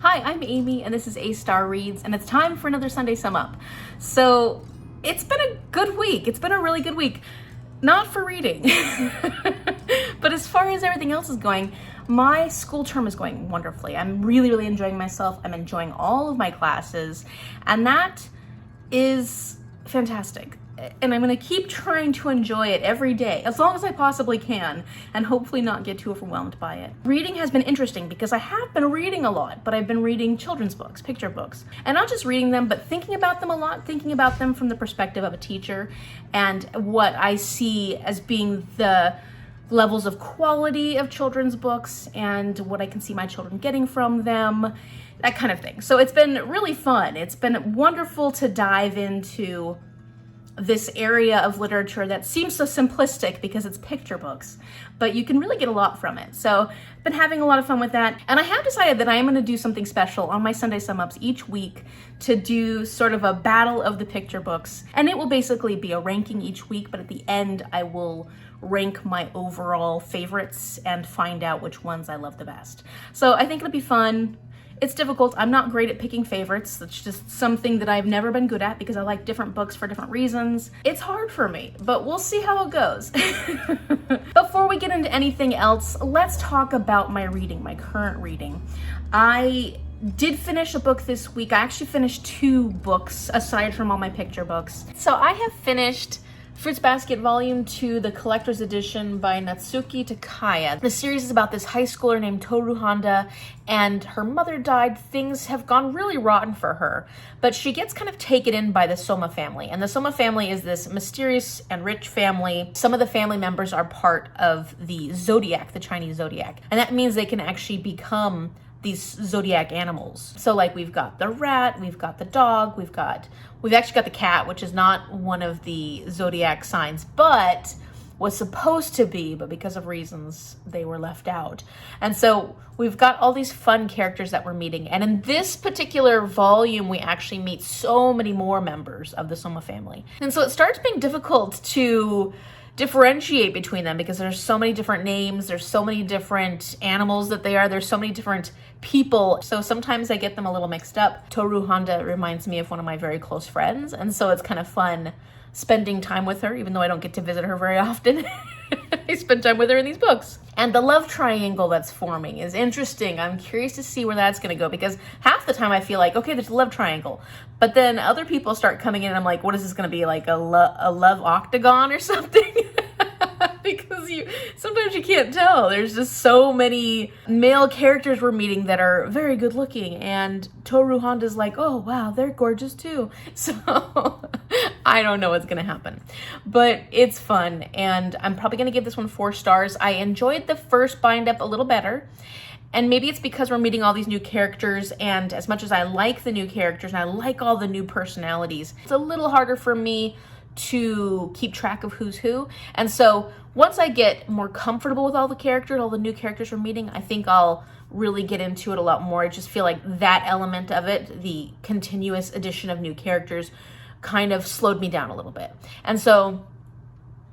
Hi, I'm Amy, and this is A-Star Reads, and it's time for another Sunday Sum Up. So, it's been a good week. It's been a really good week. Not for reading, but as far as everything else is going, my school term is going wonderfully. I'm really enjoying myself. I'm enjoying all of my classes, and that is fantastic. And I'm gonna keep trying to enjoy it every day, as long as I possibly can, and hopefully not get too overwhelmed by it. Reading has been interesting because I have been reading a lot, but I've been reading children's books, picture books. And not just reading them, but thinking about them a lot, thinking about them from the perspective of a teacher, and what I see as being the levels of quality of children's books, and what I can see my children getting from them, that kind of thing. So it's been really fun. It's been wonderful to dive into this area of literature that seems so simplistic because it's picture books, but you can really get a lot from it. So I've been having a lot of fun with that. And I have decided that I am going to do something special on my Sunday Sum Ups each week to do sort of a battle of the picture books. And it will basically be a ranking each week, but at the end I will rank my overall favorites and find out which ones I love the best. So I think it'll be fun. It's difficult. I'm not great at picking favorites. That's just something that I've never been good at because I like different books for different reasons. It's hard for me, but we'll see how it goes. Before we get into anything else, let's talk about my reading, my current reading. I did finish a book this week. I actually finished 2 books aside from all my picture books. So I have finished Fruits Basket Volume 2, the collector's edition by Natsuki Takaya. The series is about this high schooler named Toru Honda, and her mother died. Things have gone really rotten for her, but she gets kind of taken in by the Soma family. And the Soma family is this mysterious and rich family. Some of the family members are part of the zodiac, the Chinese zodiac. And that means they can actually become these zodiac animals. So like we've got the rat, we've got the dog, we've actually got the cat, which is not one of the zodiac signs, but was supposed to be, but because of reasons they were left out. And so we've got all these fun characters that we're meeting. And in this particular volume, we actually meet so many more members of the Soma family. And so it starts being difficult to differentiate between them because there's so many different names, there's so many different animals that they are, there's so many different people. So sometimes I get them a little mixed up. Toru Honda reminds me of one of my very close friends, and so it's kind of fun spending time with her, even though I don't get to visit her very often. I spend time with her in these books. And the love triangle that's forming is interesting. I'm curious to see where that's going to go because half the time I feel like, okay, there's a love triangle. But then other people start coming in and I'm like, what is this going to be, like a love octagon or something? Because sometimes you can't tell. There's just so many male characters we're meeting that are very good looking, and Toru Honda's like, oh wow, they're gorgeous too. So I don't know what's gonna happen, but it's fun, and I'm probably gonna give this one 4 stars. I enjoyed the first bind up a little better, and maybe it's because we're meeting all these new characters, and as much as I like the new characters and I like all the new personalities, it's a little harder for me to keep track of who's who. And so once I get more comfortable with all the characters, all the new characters we're meeting, I think I'll really get into it a lot more. I just feel like that element of it, the continuous addition of new characters, kind of slowed me down a little bit. And so,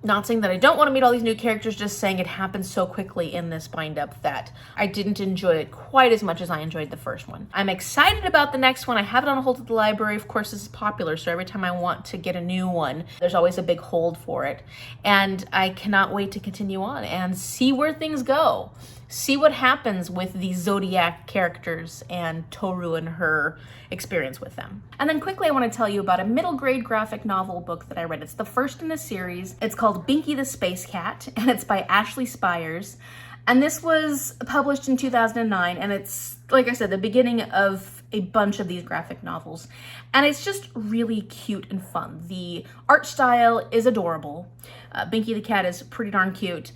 not saying that I don't want to meet all these new characters, just saying it happened so quickly in this bind-up that I didn't enjoy it quite as much as I enjoyed the first one. I'm excited about the next one. I have it on hold at the library. Of course, this is popular, so every time I want to get a new one, there's always a big hold for it. And I cannot wait to continue on and see where things go. See what happens with these zodiac characters and Toru and her experience with them. And then quickly I want to tell you about a middle grade graphic novel book that I read. It's the first in the series. It's called Binky the Space Cat, and it's by Ashley Spires. And this was published in 2009, and it's, like I said, the beginning of a bunch of these graphic novels. And it's just really cute and fun. The art style is adorable. Binky the cat is pretty darn cute.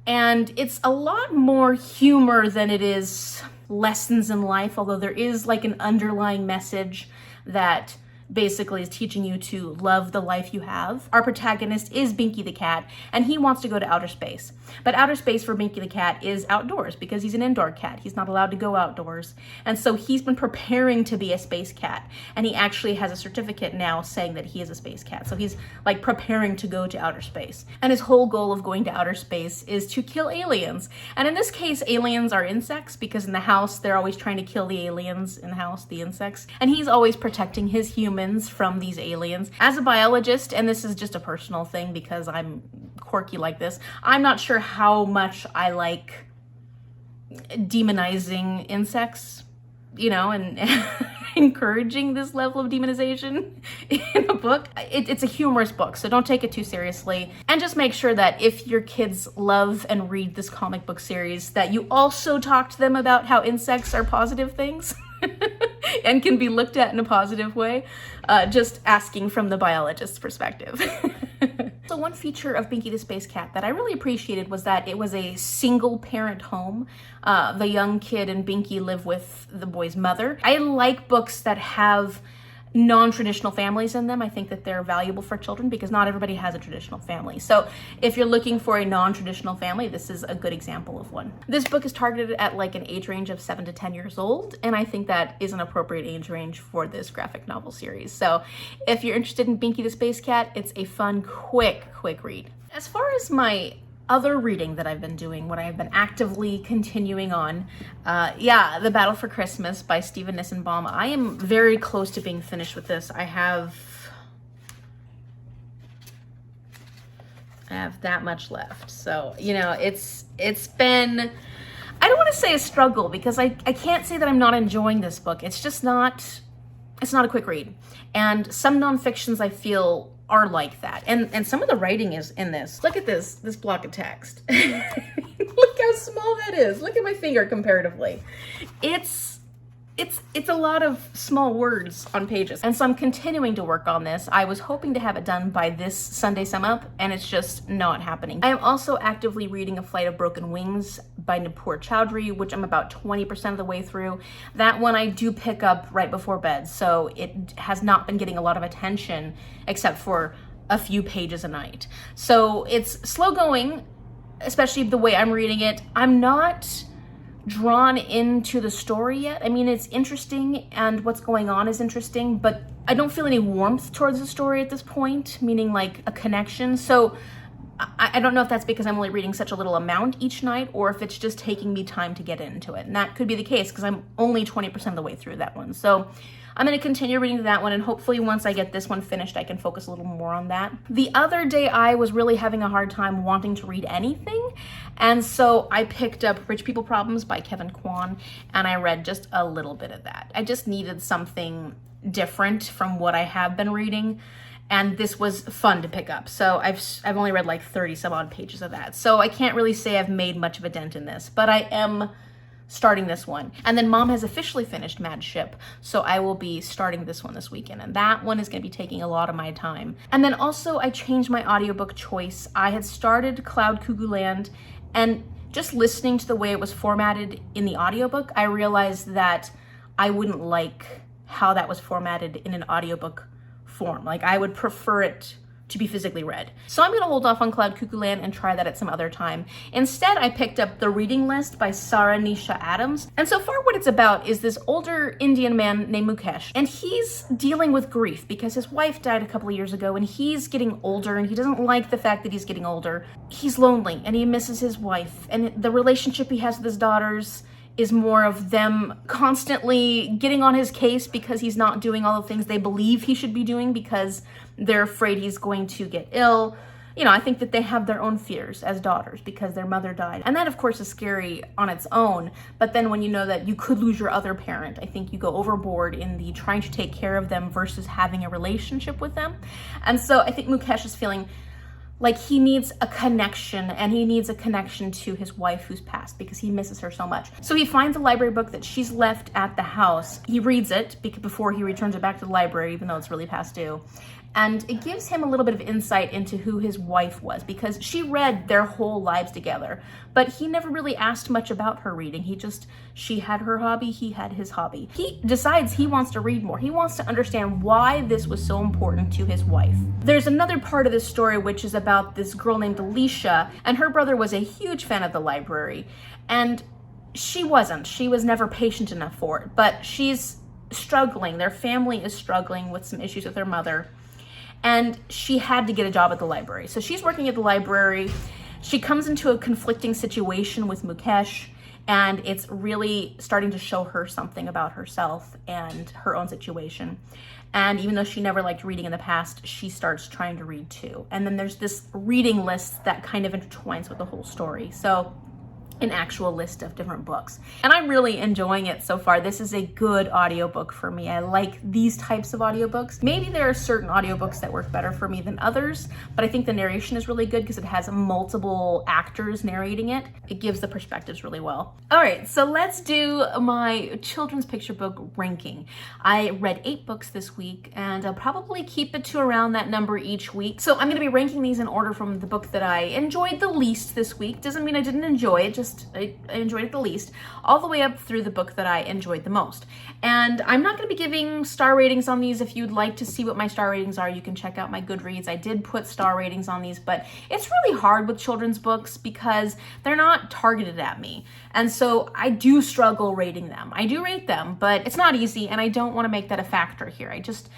And it's a lot more humor than it is lessons in life, although there is like an underlying message that basically is teaching you to love the life you have. Our protagonist is Binky the cat, and he wants to go to outer space. But outer space for Binky the cat is outdoors because he's an indoor cat. He's not allowed to go outdoors. And so he's been preparing to be a space cat. And he actually has a certificate now saying that he is a space cat. So he's like preparing to go to outer space. And his whole goal of going to outer space is to kill aliens. And in this case, aliens are insects because in the house, they're always trying to kill the aliens in the house, the insects. And he's always protecting his humans from these aliens. As a biologist, and this is just a personal thing because I'm quirky like this, I'm not sure how much I like demonizing insects, you know, and encouraging this level of demonization in a book. It's a humorous book, so don't take it too seriously. And just make sure that if your kids love and read this comic book series, that you also talk to them about how insects are positive things. And can be looked at in a positive way, just asking from the biologist's perspective. So one feature of Binky the Space Cat that I really appreciated was that it was a single parent home. The young kid and Binky live with the boy's mother. I like books that have non-traditional families in them. I think that they're valuable for children because not everybody has a traditional family. So if you're looking for a non-traditional family, this is a good example of one. This book is targeted at like an age range of 7 to 10 years old, and I think that is an appropriate age range for this graphic novel series. So if you're interested in Binky the Space Cat, it's a fun, quick read. As far as my other reading that I've been doing, what I've been actively continuing on, The Battle for Christmas by Steven Nissenbaum. I am very close to being finished with this. I have that much left. So, you know, it's been, I don't want to say a struggle because I can't say that I'm not enjoying this book. It's just not, it's not a quick read. And some nonfictions I feel are like that. And some of the writing is in this. Look at this block of text. Look how small that is. Look at my finger comparatively. It's a lot of small words on pages. And so I'm continuing to work on this. I was hoping to have it done by this Sunday sum up, and it's just not happening. I am also actively reading A Flight of Broken Wings by Nupur Chowdhury, which I'm about 20% of the way through. That one I do pick up right before bed, so it has not been getting a lot of attention except for a few pages a night. So it's slow going, especially the way I'm reading it. I'm not drawn into the story yet. I mean, it's interesting and what's going on is interesting, but I don't feel any warmth towards the story at this point, meaning like a connection. So I don't know if that's because I'm only reading such a little amount each night or if it's just taking me time to get into it. And that could be the case because I'm only 20% of the way through that one. So I'm going to continue reading that one, and hopefully once I get this one finished, I can focus a little more on that. The other day, I was really having a hard time wanting to read anything, and so I picked up Rich People Problems by Kwan, and I read just a little bit of that. I just needed something different from what I have been reading, and this was fun to pick up. So I've only read like 30 some odd pages of that, so I can't really say I've made much of a dent in this, but I am starting this one. And then Mom has officially finished Mad Ship, so I will be starting this one this weekend, and that one is going to be taking a lot of my time. And then also I changed my audiobook choice. I had started Cloud Cuckoo Land, and just listening to the way it was formatted in the audiobook, I realized that I wouldn't like how that was formatted in an audiobook form. Like, I would prefer it to be physically read. So I'm going to hold off on Cloud Cuckoo Land and try that at some other time. Instead, I picked up The Reading List by Sara Nisha Adams. And so far what it's about is this older Indian man named Mukesh, and he's dealing with grief because his wife died a couple of years ago, and he's getting older, and he doesn't like the fact that he's getting older. He's lonely and he misses his wife, and the relationship he has with his daughters is more of them constantly getting on his case because he's not doing all the things they believe he should be doing because they're afraid he's going to get ill. You know, I think that they have their own fears as daughters because their mother died. And that, of course, is scary on its own. But then when you know that you could lose your other parent, I think you go overboard in the trying to take care of them versus having a relationship with them. And so I think Mukesh is feeling like he needs a connection, and he needs a connection to his wife who's passed because he misses her so much. So he finds a library book that she's left at the house. He reads it before he returns it back to the library, even though it's really past due. And it gives him a little bit of insight into who his wife was, because she read their whole lives together, but he never really asked much about her reading. She had her hobby, he had his hobby. He decides he wants to read more. He wants to understand why this was so important to his wife. There's another part of this story which is about this girl named Alicia, and her brother was a huge fan of the library, and she wasn't. She was never patient enough for it, but she's struggling. Their family is struggling with some issues with their mother, and she had to get a job at the library. So she's working at the library. She comes into a conflicting situation with Mukesh, and it's really starting to show her something about herself and her own situation. And even though she never liked reading in the past, she starts trying to read too. And then there's this reading list that kind of intertwines with the whole story. So an actual list of different books. And I'm really enjoying it so far. This is a good audiobook for me. I like these types of audiobooks. Maybe there are certain audiobooks that work better for me than others, but I think the narration is really good because it has multiple actors narrating it. It gives the perspectives really well. All right, so let's do my children's picture book ranking. I read 8 books this week, and I'll probably keep it to around that number each week. So I'm gonna be ranking these in order from the book that I enjoyed the least this week. Doesn't mean I didn't enjoy it, just I enjoyed it the least, all the way up through the book that I enjoyed the most. And I'm not going to be giving star ratings on these. If you'd like to see what my star ratings are, you can check out my Goodreads. I did put star ratings on these, but it's really hard with children's books because they're not targeted at me. And so I do struggle rating them. I do rate them, but it's not easy, and I don't want to make that a factor here. I just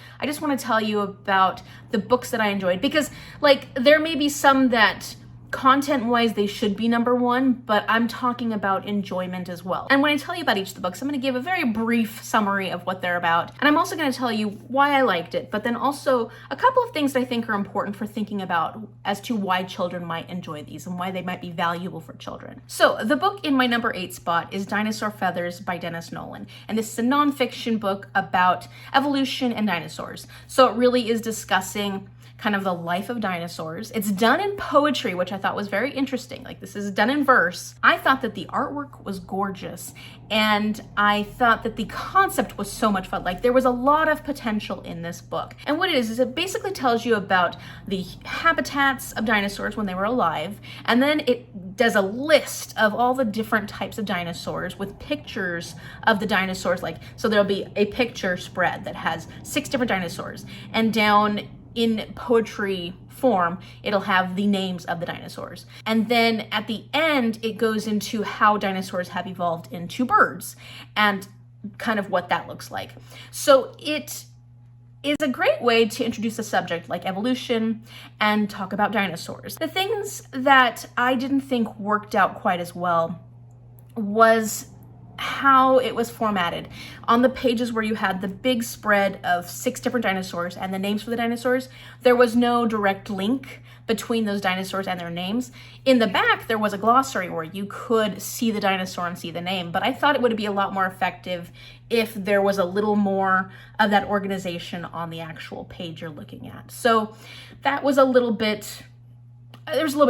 want to tell you about the books that I enjoyed, because like there may be some that content-wise, they should be number 1, but I'm talking about enjoyment as well. And when I tell you about each of the books, I'm going to give a very brief summary of what they're about. And I'm also going to tell you why I liked it, but then also a couple of things that I think are important for thinking about as to why children might enjoy these and why they might be valuable for children. So the book in my number 8 spot is Dinosaur Feathers by Dennis Nolan. And this is a nonfiction book about evolution and dinosaurs. So it really is discussing kind of the life of dinosaurs. It's done in poetry, which I thought was very interesting. Like, this is done in verse. I thought that the artwork was gorgeous, and I thought that the concept was so much fun. Like, there was a lot of potential in this book. And what it is it basically tells you about the habitats of dinosaurs when they were alive, and then it does a list of all the different types of dinosaurs with pictures of the dinosaurs. Like, so there'll be a picture spread that has 6 different dinosaurs, and down in poetry form, it'll have the names of the dinosaurs. And then at the end, it goes into how dinosaurs have evolved into birds and kind of what that looks like. So it is a great way to introduce a subject like evolution and talk about dinosaurs. The things that I didn't think worked out quite as well was how it was formatted. On the pages where you had the big spread of 6 different dinosaurs and the names for the dinosaurs, there was no direct link between those dinosaurs and their names. In the back, there was a glossary where you could see the dinosaur and see the name, but I thought it would be a lot more effective if there was a little more of that organization on the actual page you're looking at. So that was a little bit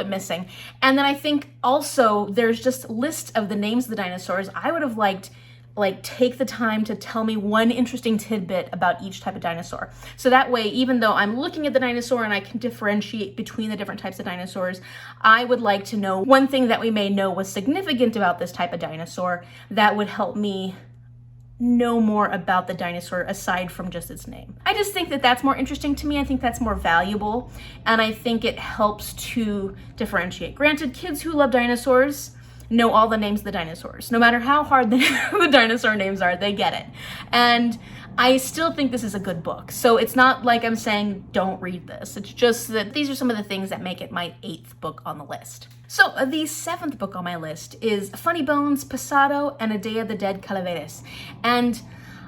missing. And then I think also there's just lists of the names of the dinosaurs. I would have liked, take the time to tell me one interesting tidbit about each type of dinosaur. So that way, even though I'm looking at the dinosaur and I can differentiate between the different types of dinosaurs, I would like to know one thing that we may know was significant about this type of dinosaur that would help me know more about the dinosaur aside from just its name. I just think that that's more interesting to me. I think that's more valuable, and I think it helps to differentiate. Granted, kids who love dinosaurs know all the names of the dinosaurs. No matter how hard the dinosaur names are, they get it. And I still think this is a good book. So it's not like I'm saying don't read this. It's just that these are some of the things that make it my 8th book on the list. So the 7th book on my list is Funny Bones, Posada, and A Day of the Dead Calaveras. And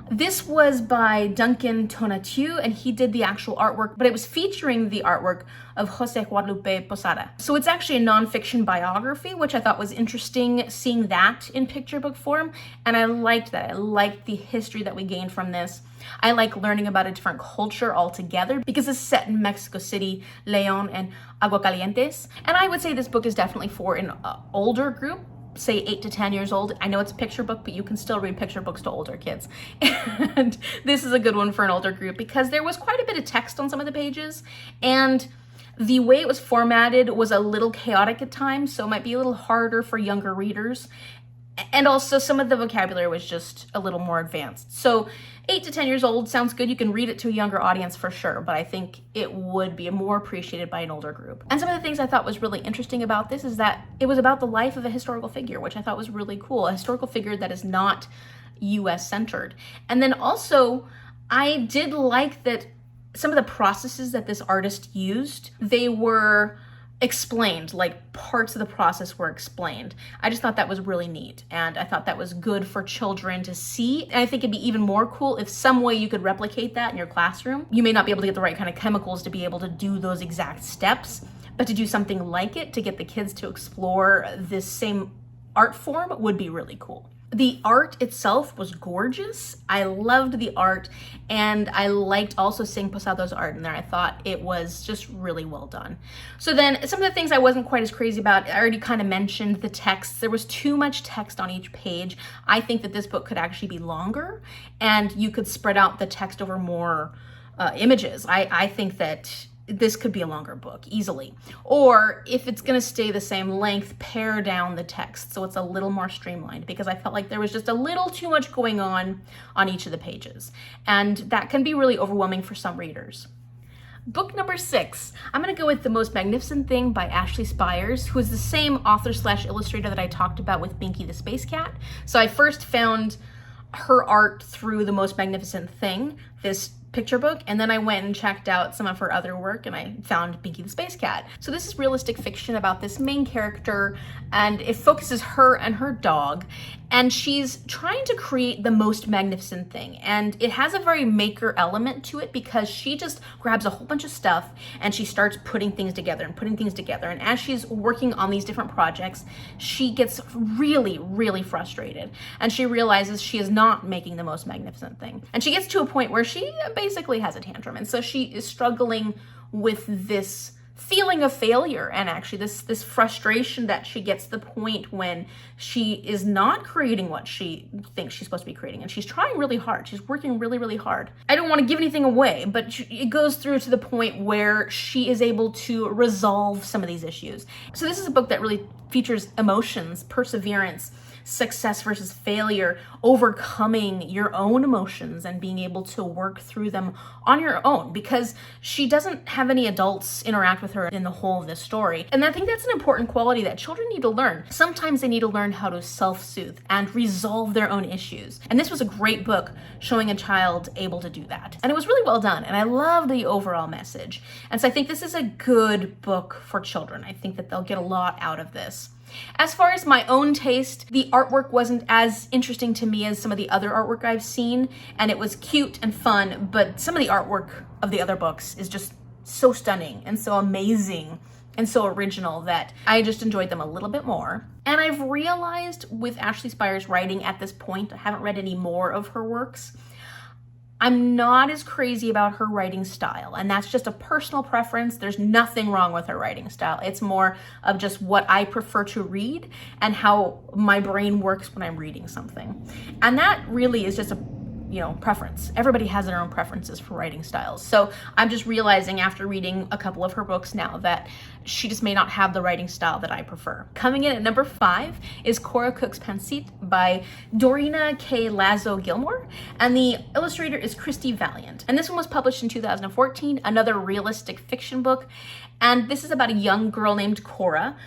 this was by Duncan Tonatiuh, and he did the actual artwork, but it was featuring the artwork of Jose Guadalupe Posada. So it's actually a nonfiction biography, which I thought was interesting, seeing that in picture book form, and I liked that. I liked the history that we gained from this. I like learning about a different culture altogether because it's set in Mexico City, Leon, and Aguascalientes. And I would say this book is definitely for an older group, say 8 to 10 years old. I know it's a picture book, but you can still read picture books to older kids. And this is a good one for an older group because there was quite a bit of text on some of the pages, and the way it was formatted was a little chaotic at times, so it might be a little harder for younger readers. And also some of the vocabulary was just a little more advanced. So 8 to 10 years old sounds good. You can read it to a younger audience for sure, but I think it would be more appreciated by an older group. And some of the things I thought was really interesting about this is that it was about the life of a historical figure, which I thought was really cool. A historical figure that is not US centered. And then also, I did like that some of the processes that this artist used, they were explained, like parts of the process were explained. I just thought that was really neat, and I thought that was good for children to see. And I think it'd be even more cool if some way you could replicate that in your classroom. You may not be able to get the right kind of chemicals to be able to do those exact steps, but to do something like it to get the kids to explore this same art form would be really cool. The art itself was gorgeous. I loved the art, and I liked also seeing Posada's art in there. I thought it was just really well done. So then some of the things I wasn't quite as crazy about, I already kind of mentioned the text. There was too much text on each page. I think that this book could actually be longer, and you could spread out the text over more images. I think that this could be a longer book easily. Or if it's going to stay the same length, pare down the text so it's a little more streamlined, because I felt like there was just a little too much going on each of the pages. And that can be really overwhelming for some readers. Book number 6, I'm going to go with The Most Magnificent Thing by Ashley Spires, who is the same author/illustrator that I talked about with Binky the Space Cat. So I first found her art through The Most Magnificent Thing, this picture book, and then I went and checked out some of her other work, and I found Binky the Space Cat. So this is realistic fiction about this main character, and it focuses her and her dog, and she's trying to create the most magnificent thing. And it has a very maker element to it because she just grabs a whole bunch of stuff and she starts putting things together. And as she's working on these different projects, she gets really, really frustrated. And she realizes she is not making the most magnificent thing. And she gets to a point where she basically has a tantrum. And so she is struggling with this feeling of failure, and actually this frustration that she gets to the point when she is not creating what she thinks she's supposed to be creating, and she's trying really hard. She's working really, really hard. I don't want to give anything away, but it goes through to the point where she is able to resolve some of these issues. So this is a book that really features emotions, perseverance, success versus failure, overcoming your own emotions and being able to work through them on your own, because she doesn't have any adults interact with her in the whole of this story. And I think that's an important quality that children need to learn. Sometimes they need to learn how to self-soothe and resolve their own issues. And this was a great book showing a child able to do that. And it was really well done, and I love the overall message. And so I think this is a good book for children. I think that they'll get a lot out of this. As far as my own taste, the artwork wasn't as interesting to me as some of the other artwork I've seen, and it was cute and fun, but some of the artwork of the other books is just so stunning and so amazing and so original that I just enjoyed them a little bit more. And I've realized with Ashley Spires' writing at this point, I haven't read any more of her works, I'm not as crazy about her writing style, and that's just a personal preference. There's nothing wrong with her writing style. It's more of just what I prefer to read and how my brain works when I'm reading something. And that really is just a preference. Everybody has their own preferences for writing styles. So I'm just realizing after reading a couple of her books now that she just may not have the writing style that I prefer. Coming in at number 5 is Cora Cook's Pancit by Dorina K. Lazo Gilmore, and the illustrator is Christy Valiant. And this one was published in 2014, another realistic fiction book. And this is about a young girl named Cora,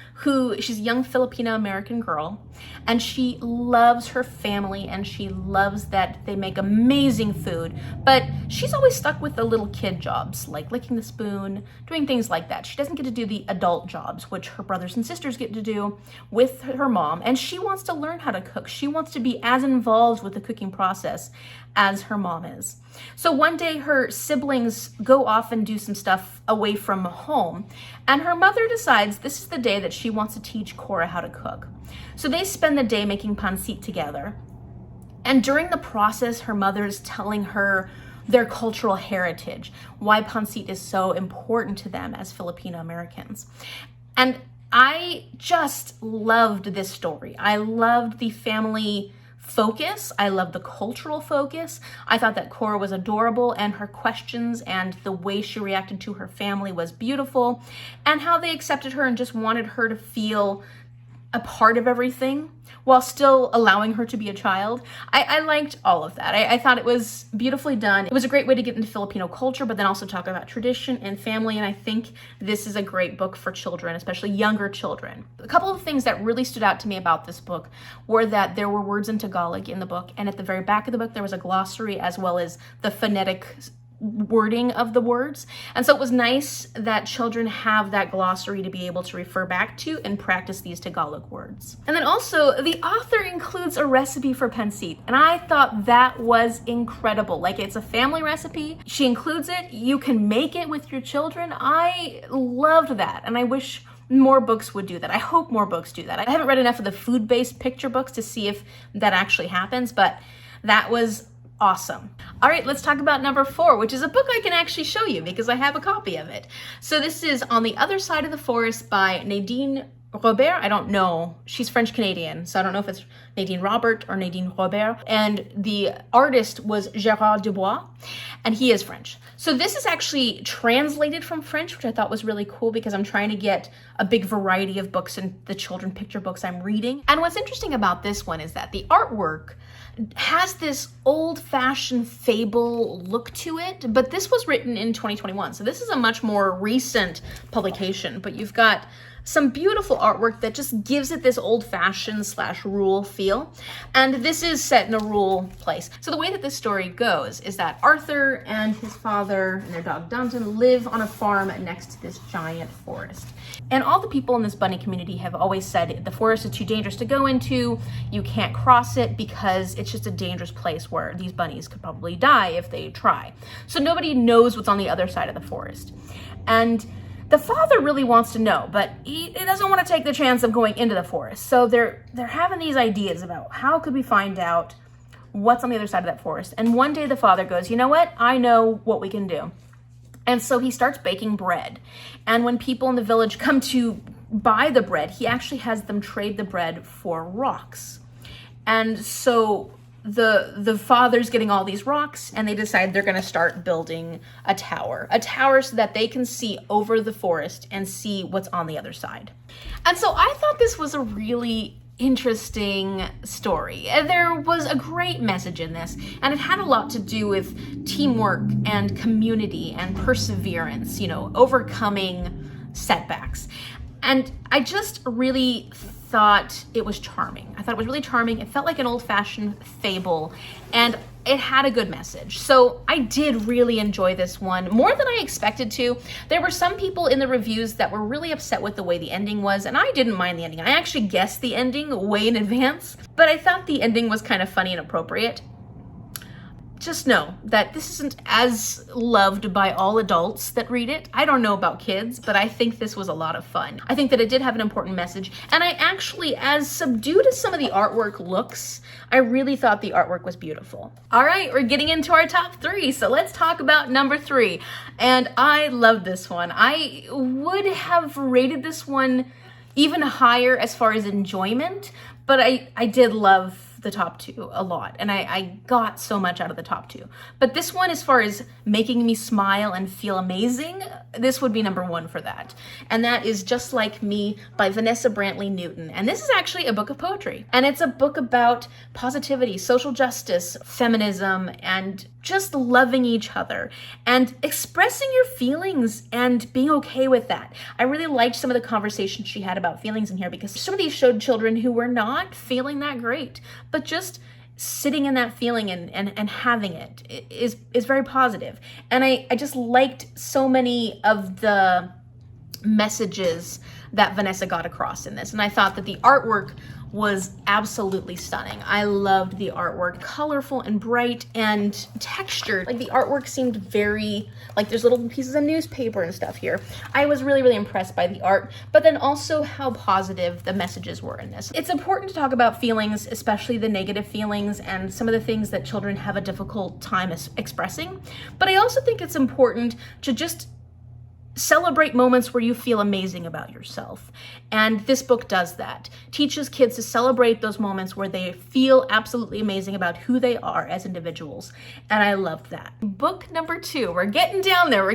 she's a young Filipino-American girl, and she loves her family, and she loves that they make amazing food, but she's always stuck with the little kid jobs, like licking the spoon, doing things like that. She doesn't get to do the adult jobs, which her brothers and sisters get to do with her mom, and she wants to learn how to cook. She wants to be as involved with the cooking process as her mom is. So one day her siblings go off and do some stuff away from home, and her mother decides this is the day that she wants to teach Cora how to cook. So they spend the day making pancit together, and during the process her mother is telling her their cultural heritage, why pancit is so important to them as Filipino Americans. And I just loved this story. I loved the family focus. I loved the cultural focus. I thought that Cora was adorable, and her questions and the way she reacted to her family was beautiful, and how they accepted her and just wanted her to feel a part of everything while still allowing her to be a child. I liked all of that. I thought it was beautifully done. It was a great way to get into Filipino culture, but then also talk about tradition and family, and I think this is a great book for children, especially younger children. A couple of things that really stood out to me about this book were that there were words in Tagalog in the book, and at the very back of the book there was a glossary as well as the phonetic wording of the words. And so it was nice that children have that glossary to be able to refer back to and practice these Tagalog words. And then also the author includes a recipe for pancit, and I thought that was incredible. Like, it's a family recipe. She includes it. You can make it with your children. I loved that, and I wish more books would do that. I hope more books do that. I haven't read enough of the food-based picture books to see if that actually happens, but that was awesome. All right, let's talk about number 4, which is a book I can actually show you because I have a copy of it. So this is On the Other Side of the Forest by Nadine Robert. I don't know. She's French-Canadian, so I don't know if it's Nadine Robert or Nadine Robert. And the artist was Gérard Dubois, and he is French. So this is actually translated from French, which I thought was really cool because I'm trying to get a big variety of books in the children picture books I'm reading. And what's interesting about this one is that the artwork has this old-fashioned fable look to it, but this was written in 2021, so this is a much more recent publication, but you've got some beautiful artwork that just gives it this old-fashioned / rural feel, and this is set in a rural place. So the way that this story goes is that Arthur and his father and their dog Duncan live on a farm next to this giant forest. And all the people in this bunny community have always said the forest is too dangerous to go into, you can't cross it because it's just a dangerous place where these bunnies could probably die if they try. So nobody knows what's on the other side of the forest. And the father really wants to know, but he doesn't want to take the chance of going into the forest. So they're having these ideas about how could we find out what's on the other side of that forest. And one day the father goes, you know what? I know what we can do. And so he starts baking bread. And when people in the village come to buy the bread, he actually has them trade the bread for rocks. And so the father's getting all these rocks, and they decide they're going to start building a tower so that they can see over the forest and see what's on the other side. And so I thought this was a really interesting story. There was a great message in this, and it had a lot to do with teamwork and community and perseverance, overcoming setbacks. And I just really thought it was charming. I thought it was really charming. It felt like an old-fashioned fable, and it had a good message. So I did really enjoy this one, more than I expected to. There were some people in the reviews that were really upset with the way the ending was, and I didn't mind the ending. I actually guessed the ending way in advance, but I thought the ending was kind of funny and appropriate. Just know that this isn't as loved by all adults that read it. I don't know about kids, but I think this was a lot of fun. I think that it did have an important message, and I actually, as subdued as some of the artwork looks, I really thought the artwork was beautiful. All right, we're getting into our top 3, so let's talk about number 3. And I love this one. I would have rated this one even higher as far as enjoyment, but I did love the top 2 a lot, and I got so much out of the top 2. But this one, as far as making me smile and feel amazing, this would be number 1 for that. And that is Just Like Me by Vanessa Brantley-Newton. And this is actually a book of poetry. And it's a book about positivity, social justice, feminism, and just loving each other and expressing your feelings and being okay with that. I really liked some of the conversations she had about feelings in here, because some of these showed children who were not feeling that great, but just sitting in that feeling and having it is very positive. And I just liked so many of the messages that Vanessa got across in this. And I thought that the artwork was absolutely stunning. I loved the artwork, colorful and bright and textured. Like, the artwork seemed very, like, there's little pieces of newspaper and stuff here. I was really, really impressed by the art, but then also how positive the messages were in this. It's important to talk about feelings, especially the negative feelings and some of the things that children have a difficult time expressing. But I also think it's important to just celebrate moments where you feel amazing about yourself. And this book does that. Teaches kids to celebrate those moments where they feel absolutely amazing about who they are as individuals. And I loved that. Book number 2, we're getting down there,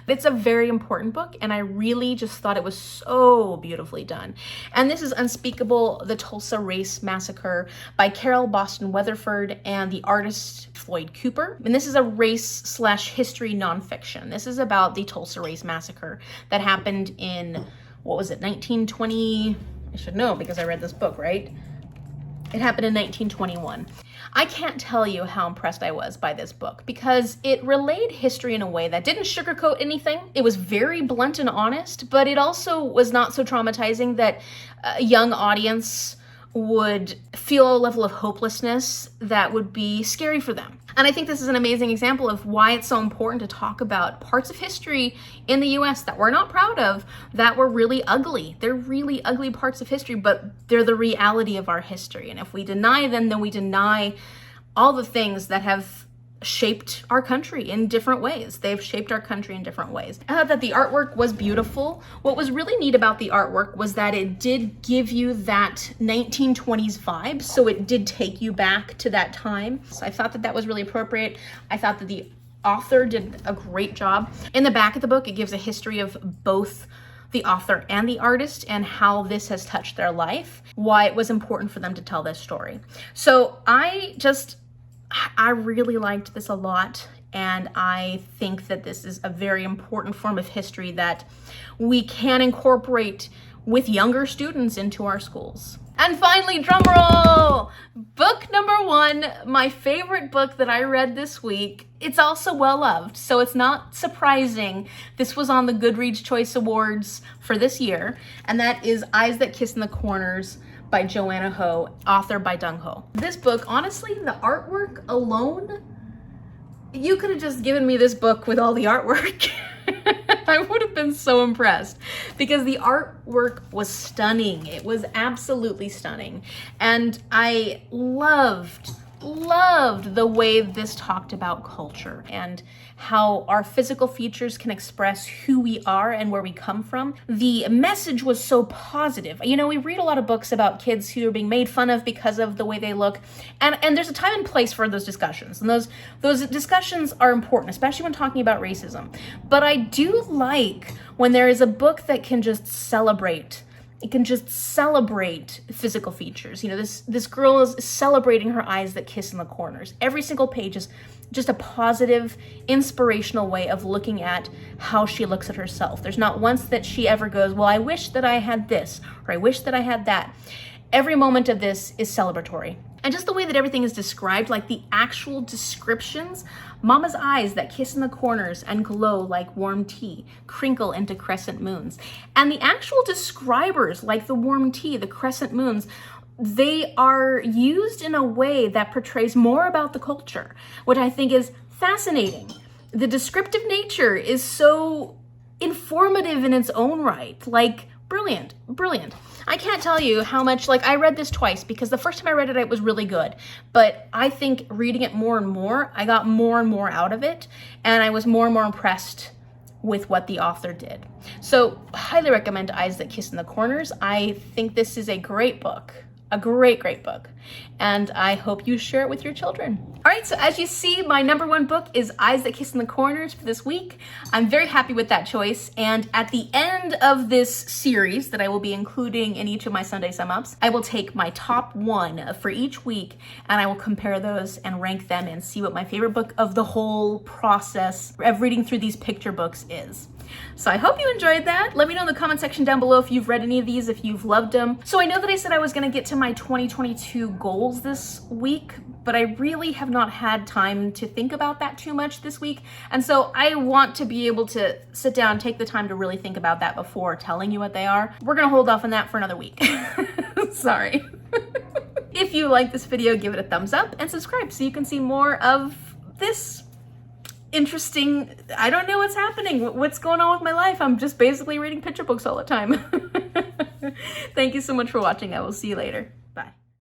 It's a very important book, and I really just thought it was so beautifully done. And this is Unspeakable, the Tulsa Race Massacre by Carole Boston Weatherford and the artist Floyd Cooper. And this is a race/history nonfiction. This is about the Tulsa Race Massacre that happened in, what was it, 1920? I should know because I read this book, right? It happened in 1921. I can't tell you how impressed I was by this book because it relayed history in a way that didn't sugarcoat anything. It was very blunt and honest, but it also was not so traumatizing that a young audience would feel a level of hopelessness that would be scary for them. And I think this is an amazing example of why it's so important to talk about parts of history in the US that we're not proud of, that were really ugly. They're really ugly parts of history, but they're the reality of our history. And if we deny them, then we deny all the things that have shaped our country in different ways. They've shaped our country in different ways. I thought that the artwork was beautiful. What was really neat about the artwork was that it did give you that 1920s vibe. So it did take you back to that time. So I thought that that was really appropriate. I thought that the author did a great job. In the back of the book, it gives a history of both the author and the artist and how this has touched their life, why it was important for them to tell this story. So I really liked this a lot, and I think that this is a very important form of history that we can incorporate with younger students into our schools. And finally, drumroll! Book number 1, my favorite book that I read this week. It's also well loved, so it's not surprising. This was on the Goodreads Choice Awards for this year, and that is Eyes That Kiss in the Corners by Joanna Ho, author by Duncan. This book, honestly, the artwork alone, you could have just given me this book with all the artwork. I would have been so impressed because the artwork was stunning. It was absolutely stunning. And I loved the way this talked about culture and how our physical features can express who we are and where we come from. The message was so positive. You know, we read a lot of books about kids who are being made fun of because of the way they look, and there's a time and place for those discussions, and those discussions are important, especially when talking about racism. But I do like when there is a book that can just celebrate. It can just celebrate physical features. You know, this girl is celebrating her eyes that kiss in the corners. Every single page is just a positive, inspirational way of looking at how she looks at herself. There's not once that she ever goes, well, I wish that I had this, or I wish that I had that. Every moment of this is celebratory. And just the way that everything is described, like the actual descriptions, Mama's eyes that kiss in the corners and glow like warm tea, crinkle into crescent moons. And the actual describers, like the warm tea, the crescent moons, they are used in a way that portrays more about the culture, which I think is fascinating. The descriptive nature is so informative in its own right, like brilliant. I can't tell you how much, like, I read this twice because the first time I read it, it was really good. But I think reading it more and more, I got more and more out of it. And I was more and more impressed with what the author did. So highly recommend Eyes That Kiss in the Corners. I think this is a great book. A great book. And I hope you share it with your children. All right, so as you see, my number 1 book is Eyes That Kiss in the Corners for this week. I'm very happy with that choice. And at the end of this series that I will be including in each of my Sunday sum ups, I will take my top 1 for each week and I will compare those and rank them and see what my favorite book of the whole process of reading through these picture books is. So I hope you enjoyed that. Let me know in the comment section down below if you've read any of these, if you've loved them. So I know that I said I was gonna get to my 2022 goals this week, but I really have not had time to think about that too much this week. And so I want to be able to sit down, take the time to really think about that before telling you what they are. We're gonna hold off on that for another week. Sorry. If you like this video, give it a thumbs up and subscribe so you can see more of this interesting, I don't know what's happening, what's going on with my life. I'm just basically reading picture books all the time. Thank you so much for watching. I will see you later.